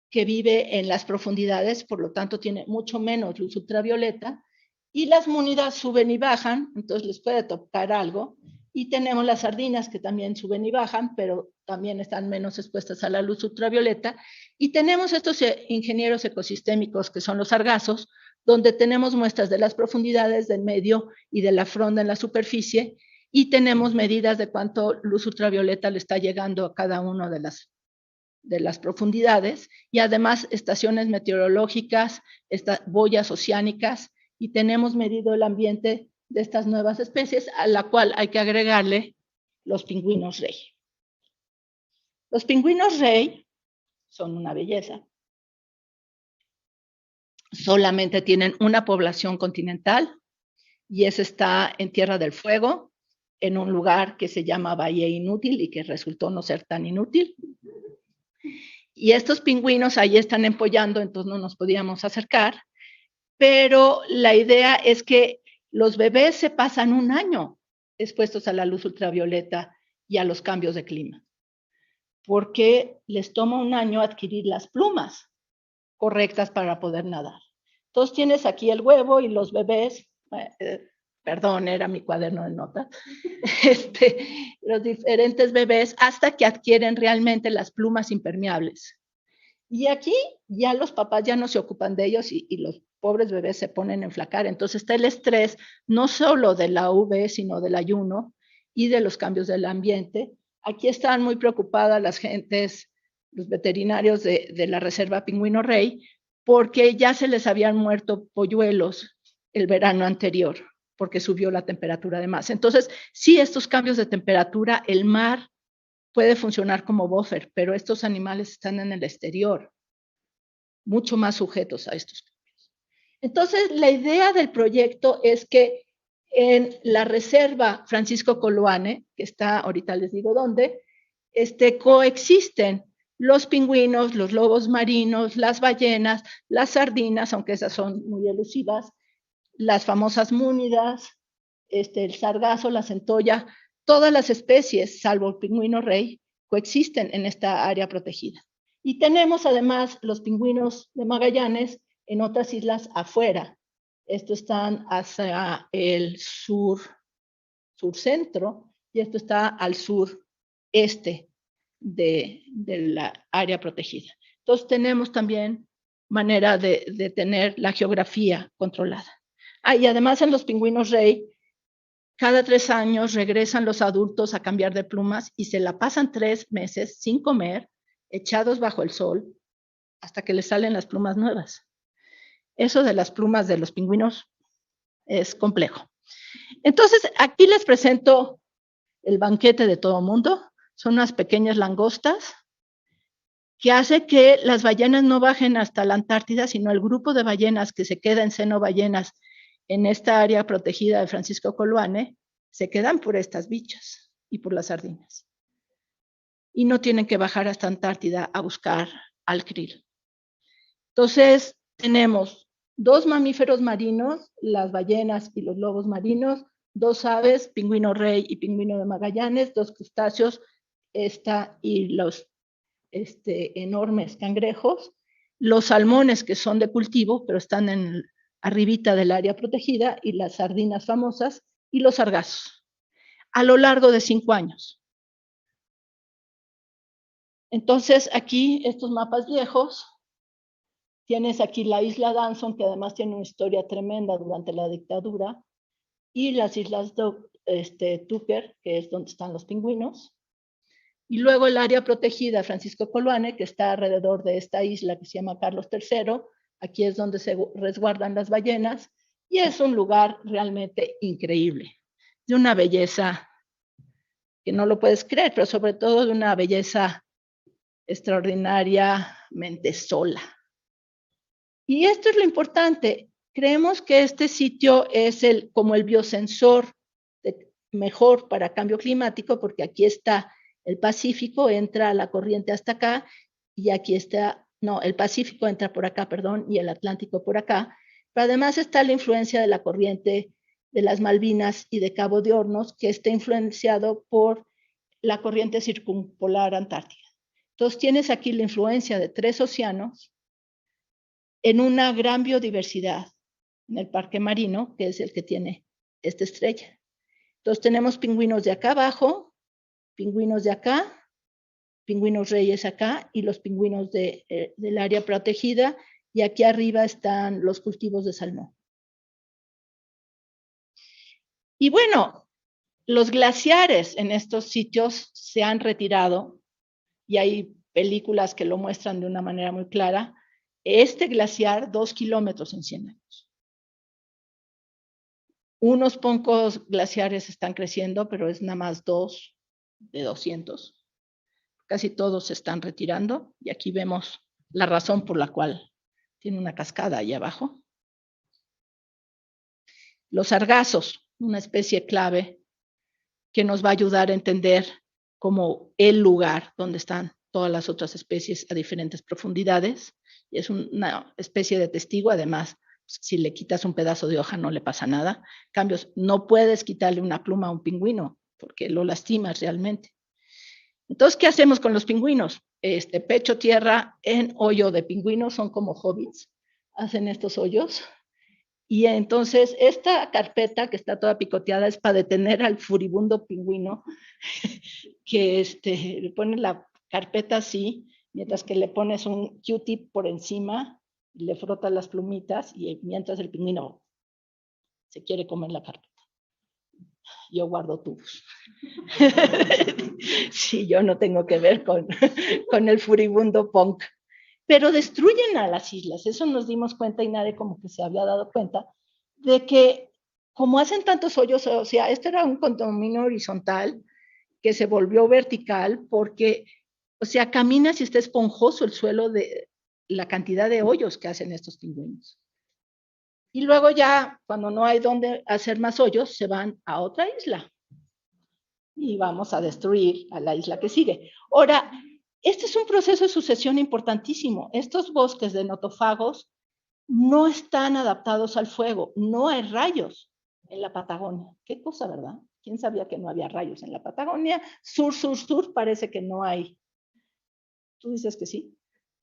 que vive en las profundidades, por lo tanto tiene mucho menos luz ultravioleta, Y las múnidas suben y bajan, entonces les puede tocar algo. Y tenemos las sardinas que también suben y bajan, pero también están menos expuestas a la luz ultravioleta. Y tenemos estos ingenieros ecosistémicos que son los sargazos, donde tenemos muestras de las profundidades del medio y de la fronda en la superficie, y tenemos medidas de cuánto luz ultravioleta le está llegando a cada una de las profundidades, y además estaciones meteorológicas, boyas oceánicas, y tenemos medido el ambiente de estas nuevas especies, a la cual hay que agregarle los pingüinos rey. Los pingüinos rey son una belleza. Solamente tienen una población continental, y esa está en Tierra del Fuego, en un lugar que se llama Valle Inútil y que resultó no ser tan inútil. Y estos pingüinos ahí están empollando, entonces no nos podíamos acercar, pero la idea es que los bebés se pasan un año expuestos a la luz ultravioleta y a los cambios de clima, porque les toma un año adquirir las plumas correctas para poder nadar. Entonces tienes aquí el huevo y los bebés, perdón, era mi cuaderno de notas, los diferentes bebés hasta que adquieren realmente las plumas impermeables. Y aquí ya los papás ya no se ocupan de ellos y los pobres bebés se ponen a enflacar. Entonces está el estrés no solo de la UV, sino del ayuno y de los cambios del ambiente. Aquí están muy preocupadas las gentes, los veterinarios de la Reserva Pingüino Rey, porque ya se les habían muerto polluelos el verano anterior, porque subió la temperatura de más. Entonces, sí, estos cambios de temperatura, el mar puede funcionar como buffer, pero estos animales están en el exterior, mucho más sujetos a estos cambios. Entonces, la idea del proyecto es que en la Reserva Francisco Coloane, que está, ahorita les digo dónde, coexisten los pingüinos, los lobos marinos, las ballenas, las sardinas, aunque esas son muy elusivas, las famosas múnidas, el sargazo, la centolla, todas las especies, salvo el pingüino rey, coexisten en esta área protegida. Y tenemos además los pingüinos de Magallanes en otras islas afuera. Estos están hacia el sur-centro, y esto está al sureste de la área protegida. Entonces tenemos también manera de tener la geografía controlada. Y además en los pingüinos rey, cada 3 años regresan los adultos a cambiar de plumas y se la pasan 3 meses sin comer, echados bajo el sol, hasta que les salen las plumas nuevas. Eso de las plumas de los pingüinos es complejo. Entonces, aquí les presento el banquete de todo mundo. Son unas pequeñas langostas que hace que las ballenas no bajen hasta la Antártida, sino el grupo de ballenas que se queda en seno ballenas en esta área protegida de Francisco Coloane, se quedan por estas bichas y por las sardinas. Y no tienen que bajar hasta Antártida a buscar al krill. Entonces, tenemos 2 mamíferos marinos, las ballenas y los lobos marinos, 2 aves, pingüino rey y pingüino de Magallanes, 2 crustáceos, y los enormes cangrejos, los salmones que son de cultivo, pero están arribita del área protegida, y las sardinas famosas, y los sargazos, a lo largo de 5 años. Entonces, aquí, estos mapas viejos, tienes aquí la isla Danson, que además tiene una historia tremenda durante la dictadura, y las islas Tucker, que es donde están los pingüinos, y luego el área protegida Francisco Coloane, que está alrededor de esta isla que se llama Carlos III, aquí es donde se resguardan las ballenas, y es un lugar realmente increíble, de una belleza que no lo puedes creer, pero sobre todo de una belleza extraordinariamente sola. Y esto es lo importante, creemos que este sitio es como el biosensor mejor para cambio climático, porque aquí está el Pacífico, entra la corriente hasta acá, y aquí está, no, el Pacífico entra por acá, perdón, y el Atlántico por acá, pero además está la influencia de la corriente de las Malvinas y de Cabo de Hornos, que está influenciado por la corriente circumpolar antártica. Entonces tienes aquí la influencia de 3 océanos en una gran biodiversidad, en el parque marino, que es el que tiene esta estrella. Entonces tenemos pingüinos de acá abajo, pingüinos de acá, pingüinos reyes acá y los pingüinos del área protegida, y aquí arriba están los cultivos de salmón. Y bueno, los glaciares en estos sitios se han retirado y hay películas que lo muestran de una manera muy clara. Este glaciar, 2 kilómetros en 100 años. Unos pocos glaciares están creciendo, pero es nada más 2 de 200. Casi todos se están retirando y aquí vemos la razón por la cual tiene una cascada ahí abajo. Los sargazos, una especie clave que nos va a ayudar a entender como el lugar donde están todas las otras especies a diferentes profundidades. Y es una especie de testigo, además, si le quitas un pedazo de hoja no le pasa nada. En cambio, no puedes quitarle una pluma a un pingüino porque lo lastimas realmente. Entonces, ¿qué hacemos con los pingüinos? Pecho tierra en hoyo de pingüinos, son como hobbits, hacen estos hoyos. Y entonces esta carpeta que está toda picoteada es para detener al furibundo pingüino que le pones la carpeta así, mientras que le pones un Q-tip por encima, le frotas las plumitas y mientras el pingüino se quiere comer la carpeta. Yo guardo tubos. Sí, yo no tengo que ver con el furibundo punk. Pero destruyen a las islas. Eso nos dimos cuenta y nadie como que se había dado cuenta de que como hacen tantos hoyos, o sea, este era un condominio horizontal que se volvió vertical porque, o sea, caminas y está esponjoso el suelo de la cantidad de hoyos que hacen estos pingüinos. Y luego ya, cuando no hay dónde hacer más hoyos, se van a otra isla. Y vamos a destruir a la isla que sigue. Ahora, este es un proceso de sucesión importantísimo. Estos bosques de notofagos no están adaptados al fuego. No hay rayos en la Patagonia. Qué cosa, ¿verdad? ¿Quién sabía que no había rayos en la Patagonia? Sur, sur, sur, parece que no hay. ¿Tú dices que sí?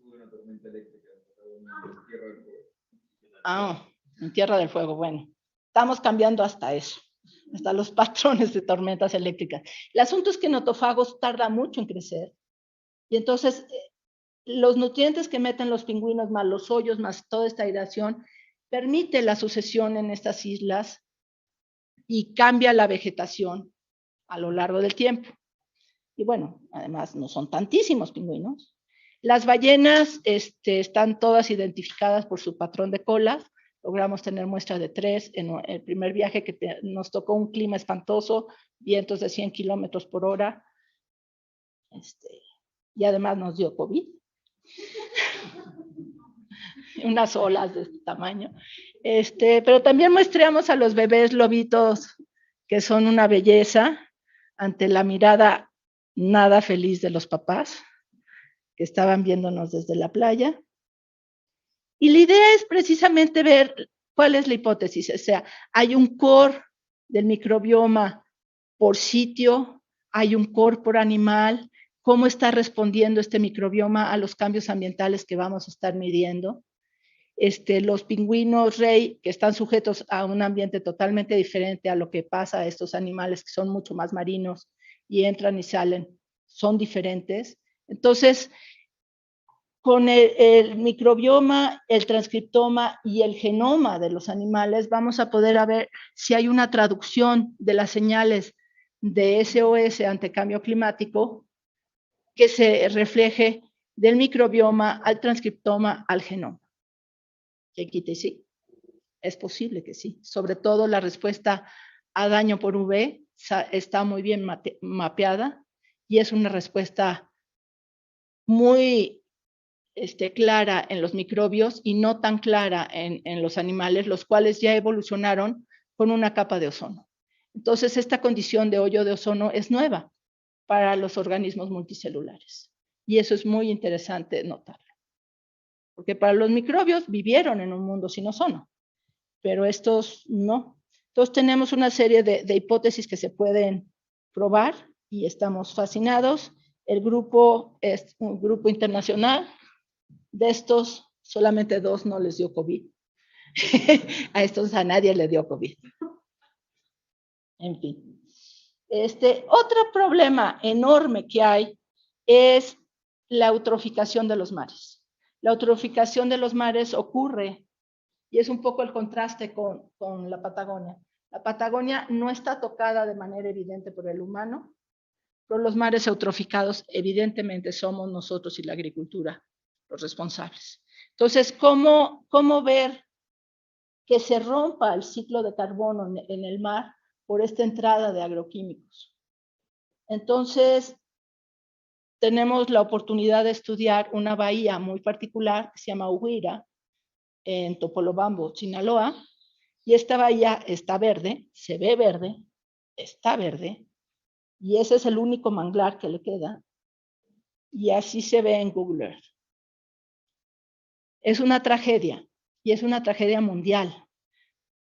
Hubo una tormenta eléctrica en Tierra del Fuego. Ah, en Tierra del Fuego, bueno. Estamos cambiando hasta eso, hasta los patrones de tormentas eléctricas. El asunto es que notofagos tarda mucho en crecer. Y entonces, los nutrientes que meten los pingüinos, más los hoyos, más toda esta aireación, permite la sucesión en estas islas y cambia la vegetación a lo largo del tiempo. Y bueno, además no son tantísimos pingüinos. Las ballenas están todas identificadas por su patrón de colas. Logramos tener muestra de 3 en el primer viaje que nos tocó un clima espantoso, vientos de 100 kilómetros por hora. Y además nos dio COVID. Unas olas de este tamaño. Pero también muestreamos a los bebés lobitos, que son una belleza, ante la mirada nada feliz de los papás, que estaban viéndonos desde la playa. Y la idea es precisamente ver cuál es la hipótesis. O sea, hay un core del microbioma por sitio, hay un core por animal, cómo está respondiendo este microbioma a los cambios ambientales que vamos a estar midiendo. Los pingüinos rey, que están sujetos a un ambiente totalmente diferente a lo que pasa a estos animales que son mucho más marinos y entran y salen, son diferentes. Entonces, con el microbioma, el transcriptoma y el genoma de los animales, vamos a poder ver si hay una traducción de las señales de SOS ante cambio climático que se refleje del microbioma al transcriptoma al genoma. Que quite sí, es posible que sí. Sobre todo la respuesta a daño por UV está muy bien mapeada y es una respuesta muy clara en los microbios y no tan clara en los animales, los cuales ya evolucionaron con una capa de ozono. Entonces, esta condición de hoyo de ozono es nueva para los organismos multicelulares. Y eso es muy interesante notarlo. Porque para los microbios vivieron en un mundo sin ozono, pero estos no. Entonces tenemos una serie de hipótesis que se pueden probar y estamos fascinados. El grupo es un grupo internacional. De estos, solamente 2 no les dio COVID. A nadie le dio COVID. En fin. Otro problema enorme que hay es la eutroficación de los mares. La eutroficación de los mares ocurre, y es un poco el contraste con la Patagonia. La Patagonia no está tocada de manera evidente por el humano, pero los mares eutroficados evidentemente somos nosotros y la agricultura los responsables. Entonces, ¿cómo ver que se rompa el ciclo de carbono en el mar por esta entrada de agroquímicos? Entonces, tenemos la oportunidad de estudiar una bahía muy particular que se llama Huira, en Topolobampo, Sinaloa, y esta bahía está verde, se ve verde, está verde, y ese es el único manglar que le queda, y así se ve en Google Earth. Es una tragedia, y es una tragedia mundial,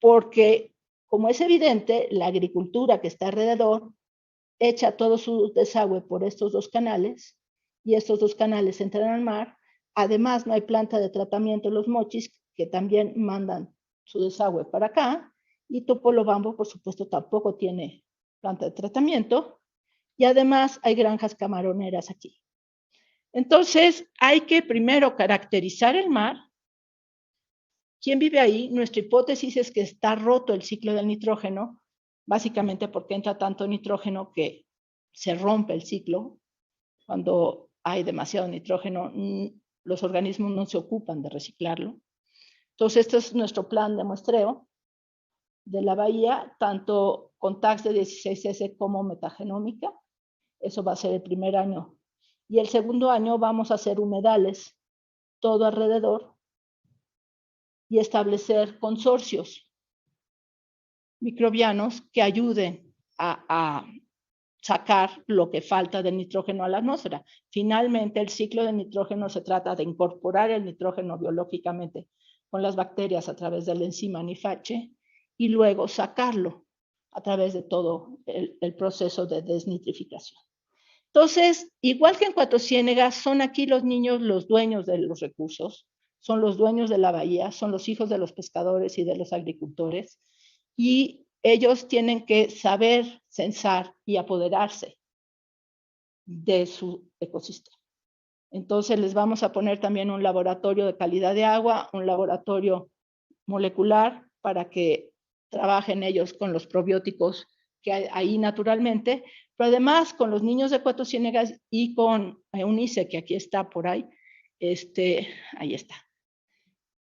porque, como es evidente, la agricultura que está alrededor echa todo su desagüe por estos dos canales, y estos dos canales entran al mar. Además, no hay planta de tratamiento en Los Mochis, que también mandan su desagüe para acá, y Topolobampo, por supuesto, tampoco tiene planta de tratamiento, y además hay granjas camaroneras aquí. Entonces, hay que primero caracterizar el mar. ¿Quién vive ahí? Nuestra hipótesis es que está roto el ciclo del nitrógeno, básicamente porque entra tanto nitrógeno que se rompe el ciclo. Cuando hay demasiado nitrógeno, los organismos no se ocupan de reciclarlo. Entonces, este es nuestro plan de muestreo de la bahía, tanto con tags de 16S como metagenómica. Eso va a ser el primer año. Y el segundo año vamos a hacer humedales todo alrededor y establecer consorcios microbianos que ayuden a sacar lo que falta del nitrógeno a la atmósfera. Finalmente, el ciclo del nitrógeno se trata de incorporar el nitrógeno biológicamente con las bacterias a través de la enzima Nifache y luego sacarlo a través de todo el proceso de desnitrificación. Entonces, igual que en Cuatro Ciénegas, son aquí los niños los dueños de los recursos, son los dueños de la bahía, son los hijos de los pescadores y de los agricultores, y ellos tienen que saber censar y apoderarse de su ecosistema. Entonces les vamos a poner también un laboratorio de calidad de agua, un laboratorio molecular para que trabajen ellos con los probióticos que hay ahí naturalmente, pero además con los niños de Cuatro Ciénegas y con Eunice, que aquí está por ahí, ahí está.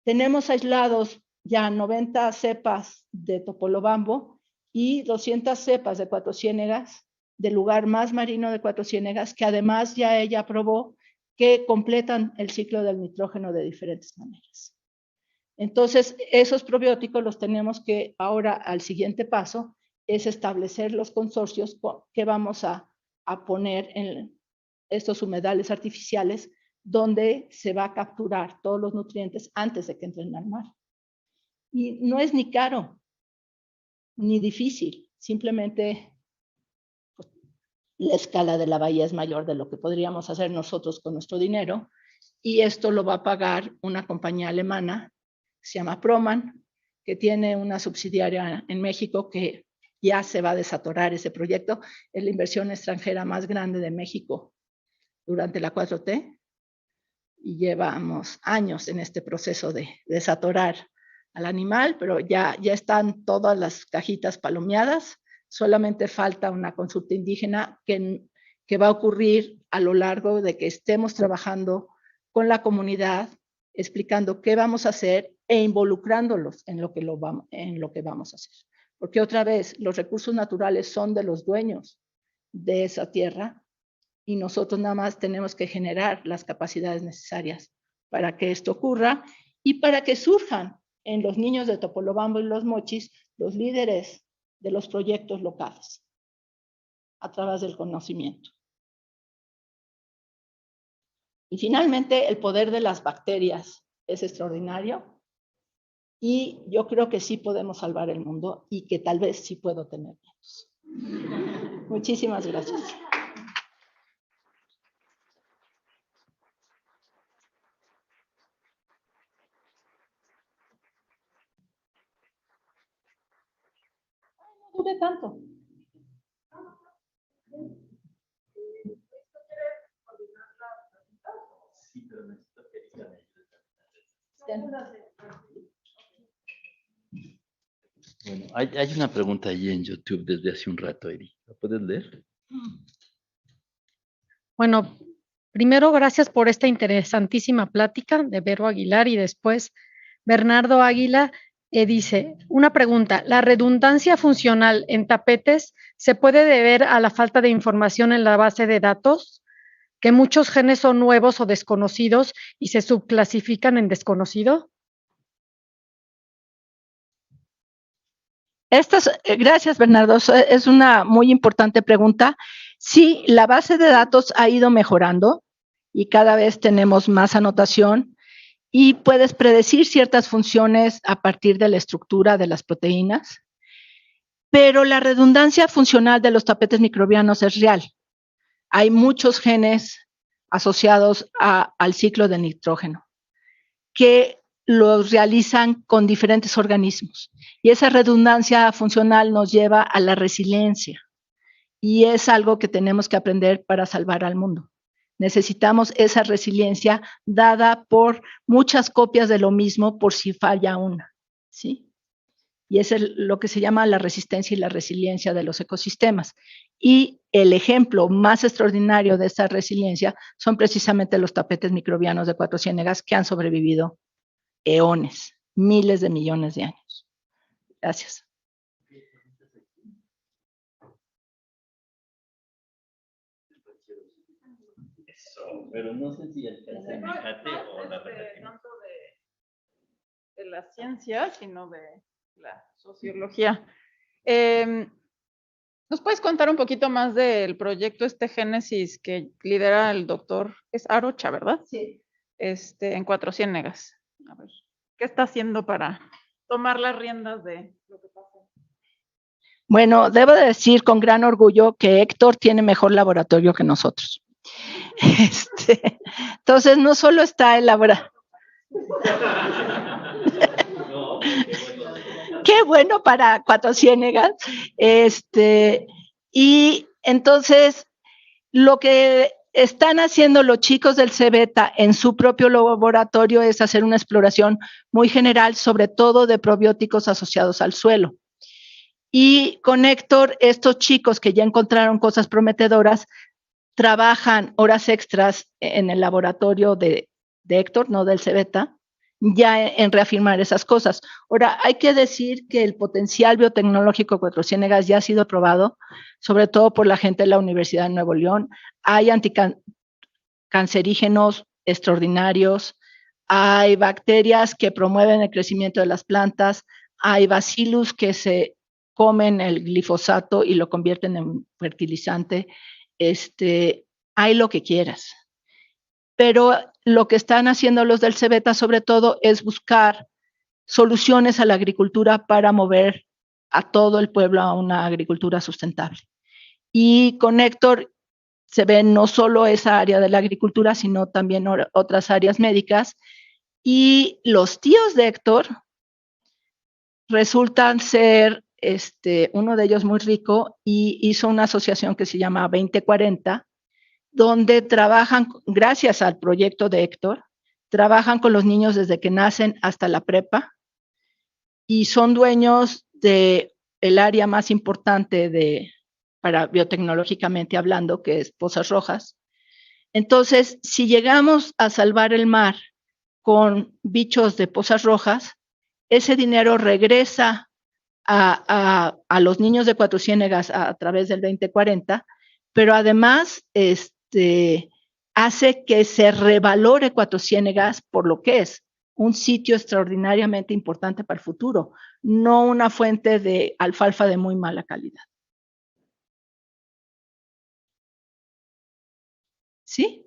Tenemos aislados ya 90 cepas de Topolobampo y 200 cepas de Cuatro Ciénegas, del lugar más marino de Cuatro Ciénegas, que además ya ella probó que completan el ciclo del nitrógeno de diferentes maneras. Entonces, esos probióticos los tenemos que ahora, al siguiente paso, es establecer los consorcios que vamos a poner en estos humedales artificiales donde se va a capturar todos los nutrientes antes de que entren al mar. Y no es ni caro, ni difícil, simplemente pues, la escala de la bahía es mayor de lo que podríamos hacer nosotros con nuestro dinero, y esto lo va a pagar una compañía alemana, se llama Proman, que tiene una subsidiaria en México que ya se va a desatorar ese proyecto. Es la inversión extranjera más grande de México durante la 4T, y llevamos años en este proceso de desatorar al animal, pero ya están todas las cajitas palomeadas, solamente falta una consulta indígena que va a ocurrir a lo largo de que estemos trabajando con la comunidad, explicando qué vamos a hacer e involucrándolos en lo que vamos a hacer. Porque otra vez, los recursos naturales son de los dueños de esa tierra, y nosotros nada más tenemos que generar las capacidades necesarias para que esto ocurra y para que surjan en los niños de Topolobampo y Los Mochis los líderes de los proyectos locales a través del conocimiento. Y finalmente, el poder de las bacterias es extraordinario, y yo creo que sí podemos salvar el mundo y que tal vez sí puedo tener nietos. Muchísimas gracias. sube tanto. Sí, pero necesito que digan Bueno, hay una pregunta ahí en YouTube desde hace un rato, Eri. ¿La puedes leer? Bueno, primero, gracias por esta interesantísima plática de Vero Aguilar y después Bernardo Águila dice, una pregunta, ¿la redundancia funcional en tapetes se puede deber a la falta de información en la base de datos? ¿Que muchos genes son nuevos o desconocidos y se subclasifican en desconocido? Gracias, Bernardo. Es una muy importante pregunta. Sí, la base de datos ha ido mejorando y cada vez tenemos más anotación y puedes predecir ciertas funciones a partir de la estructura de las proteínas, pero la redundancia funcional de los tapetes microbianos es real. Hay muchos genes asociados al ciclo de nitrógeno que los realizan con diferentes organismos. Y esa redundancia funcional nos lleva a la resiliencia. Y es algo que tenemos que aprender para salvar al mundo. Necesitamos esa resiliencia dada por muchas copias de lo mismo por si falla una, ¿sí? Y es lo que se llama la resistencia y la resiliencia de los ecosistemas. Y el ejemplo más extraordinario de esta resiliencia son precisamente los tapetes microbianos de Cuatro Ciénegas que han sobrevivido eones, miles de millones de años. Gracias. Eso, pero no sé si alcanza el mecate o la repetimos. Tanto de la ciencia, sino de la sociología. ¿Nos puedes contar un poquito más del proyecto Génesis que lidera el doctor, es Arocha, ¿verdad? Sí. En Cuatro Ciénegas. A ver, ¿qué está haciendo para tomar las riendas de lo que pasa? Bueno, debo decir con gran orgullo que Héctor tiene mejor laboratorio que nosotros. Entonces, no solo está el laboratorio. Qué bueno para Cuatro Ciénegas. Y entonces, lo que están haciendo los chicos del CEBETA en su propio laboratorio es hacer una exploración muy general, sobre todo de probióticos asociados al suelo. Y con Héctor, estos chicos que ya encontraron cosas prometedoras, trabajan horas extras en el laboratorio de Héctor, no del CEBETA, ya en reafirmar esas cosas. Ahora, hay que decir que el potencial biotecnológico de Cuatro Ciénegas ya ha sido probado, sobre todo por la gente de la Universidad de Nuevo León. Hay anticancerígenos extraordinarios, hay bacterias que promueven el crecimiento de las plantas, hay bacillus que se comen el glifosato y lo convierten en fertilizante. Hay lo que quieras. Pero lo que están haciendo los del CEBETA sobre todo es buscar soluciones a la agricultura para mover a todo el pueblo a una agricultura sustentable. Y con Héctor se ve no solo esa área de la agricultura, sino también otras áreas médicas. Y los tíos de Héctor resultan ser, uno de ellos muy rico y hizo una asociación que se llama 2040, donde trabajan, gracias al proyecto de Héctor, trabajan con los niños desde que nacen hasta la prepa y son dueños del área más importante para biotecnológicamente hablando, que es Pozas Rojas. Entonces, si llegamos a salvar el mar con bichos de Pozas Rojas, ese dinero regresa a los niños de Cuatro Ciénegas a través del 2040, pero además hace que se revalore Cuatro Ciénegas por lo que es un sitio extraordinariamente importante para el futuro, no una fuente de alfalfa de muy mala calidad. ¿Sí?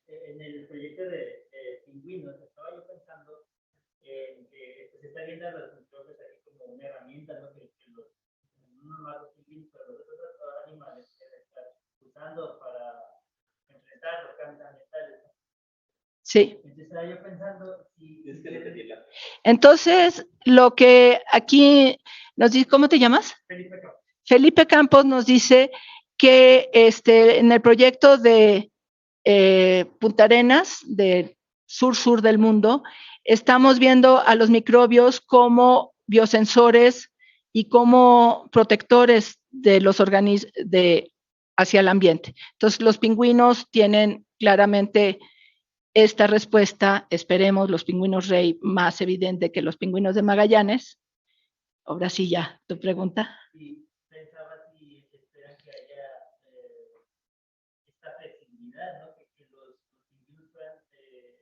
En el proyecto de pingüinos, estaba yo pensando en que se está viendo a los microbios aquí como una herramienta, ¿no? Que no más los pingüinos, pero los otros animales que se están usando para enfrentar los cambios ambientales, ¿no? Sí. Entonces estaba yo pensando si... Entonces, lo que aquí nos dice, ¿cómo te llamas? Felipe Cabo. Felipe Campos nos dice que en el proyecto de Punta Arenas, de sur del mundo, estamos viendo a los microbios como biosensores y como protectores de los organismos hacia el ambiente. Entonces, los pingüinos tienen claramente esta respuesta, esperemos, los pingüinos rey más evidente que los pingüinos de Magallanes. Ahora sí ya, tu pregunta. Sí, pensaba si esperan que haya esta flexibilidad, ¿no? Que los pingüinos puedan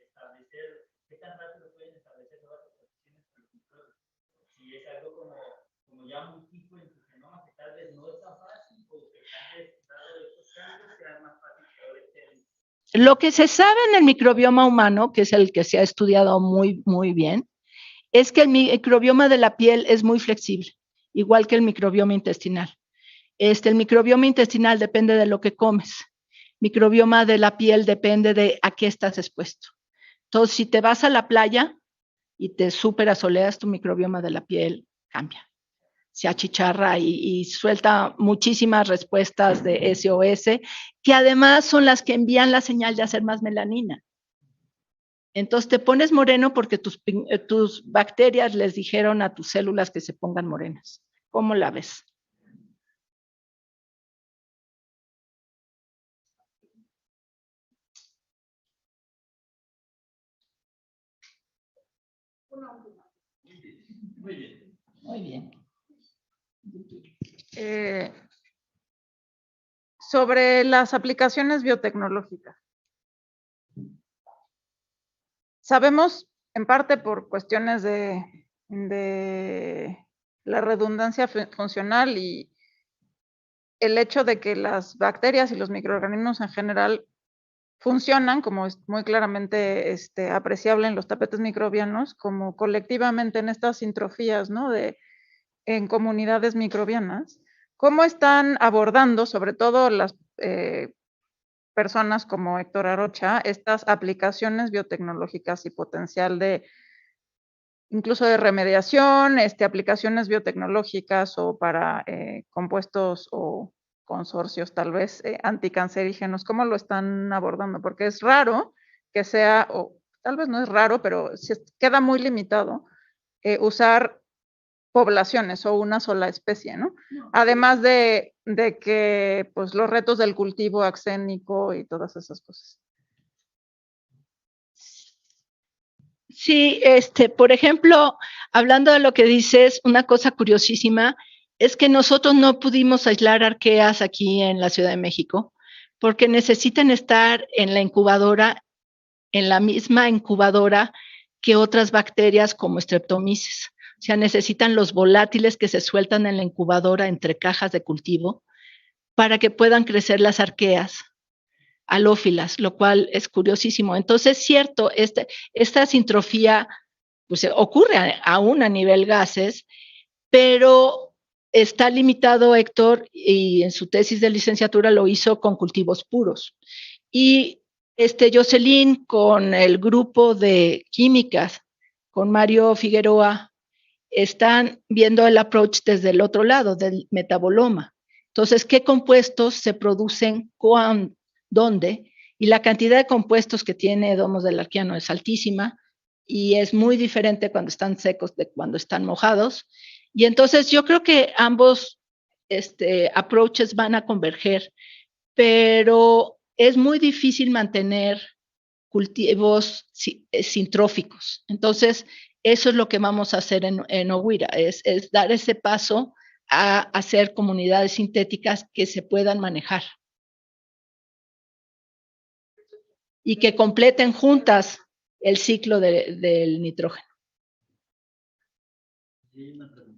establecer, qué tan rápido pueden establecer nuevas asociaciones con los microbios. Si es algo como ya muy fijo en su genoma, que tal vez no es tan fácil, o que tal vez, dado estos cambios, sea más fácil que ahora estén. Lo que se sabe en el microbioma humano, que es el que se ha estudiado muy, muy bien, es que el microbioma de la piel es muy flexible, igual que el microbioma intestinal. El microbioma intestinal depende de lo que comes. Microbioma de la piel depende de a qué estás expuesto. Entonces, si te vas a la playa y te súper asoleas, tu microbioma de la piel cambia. Se achicharra y suelta muchísimas respuestas de SOS, que además son las que envían la señal de hacer más melanina. Entonces te pones moreno porque tus bacterias les dijeron a tus células que se pongan morenas. ¿Cómo la ves? Muy bien. Muy bien. Sobre las aplicaciones biotecnológicas. Sabemos, en parte por cuestiones de la redundancia funcional y el hecho de que las bacterias y los microorganismos en general funcionan, como es muy claramente apreciable en los tapetes microbianos, como colectivamente en estas sintrofías, ¿no? En comunidades microbianas. ¿Cómo están abordando, sobre todo las personas como Héctor Arocha, estas aplicaciones biotecnológicas y potencial de incluso de remediación, aplicaciones biotecnológicas o para compuestos o consorcios tal vez anticancerígenos? ¿Cómo lo están abordando? Porque es raro que sea, o tal vez no es raro, pero queda muy limitado usar poblaciones o una sola especie, ¿no? Además de que pues los retos del cultivo axénico y todas esas cosas. Sí, por ejemplo, hablando de lo que dices, una cosa curiosísima es que nosotros no pudimos aislar arqueas aquí en la Ciudad de México porque necesitan estar en la incubadora, en la misma incubadora que otras bacterias como Streptomyces. O sea, necesitan los volátiles que se sueltan en la incubadora entre cajas de cultivo para que puedan crecer las arqueas halófilas, lo cual es curiosísimo. Entonces, es cierto, esta sintrofía pues, ocurre aún a nivel gases, pero está limitado, Héctor, y en su tesis de licenciatura lo hizo con cultivos puros. Y Jocelyn, con el grupo de químicas, con Mario Figueroa, están viendo el approach desde el otro lado, del metaboloma. Entonces, ¿qué compuestos se producen dónde? Y la cantidad de compuestos que tiene domos del arqueano es altísima y es muy diferente cuando están secos de cuando están mojados. Y entonces yo creo que ambos approaches van a converger, pero es muy difícil mantener cultivos sintróficos. Entonces, eso es lo que vamos a hacer en Ohuira, es dar ese paso a hacer comunidades sintéticas que se puedan manejar y que completen juntas el ciclo del nitrógeno. Sí, una pregunta.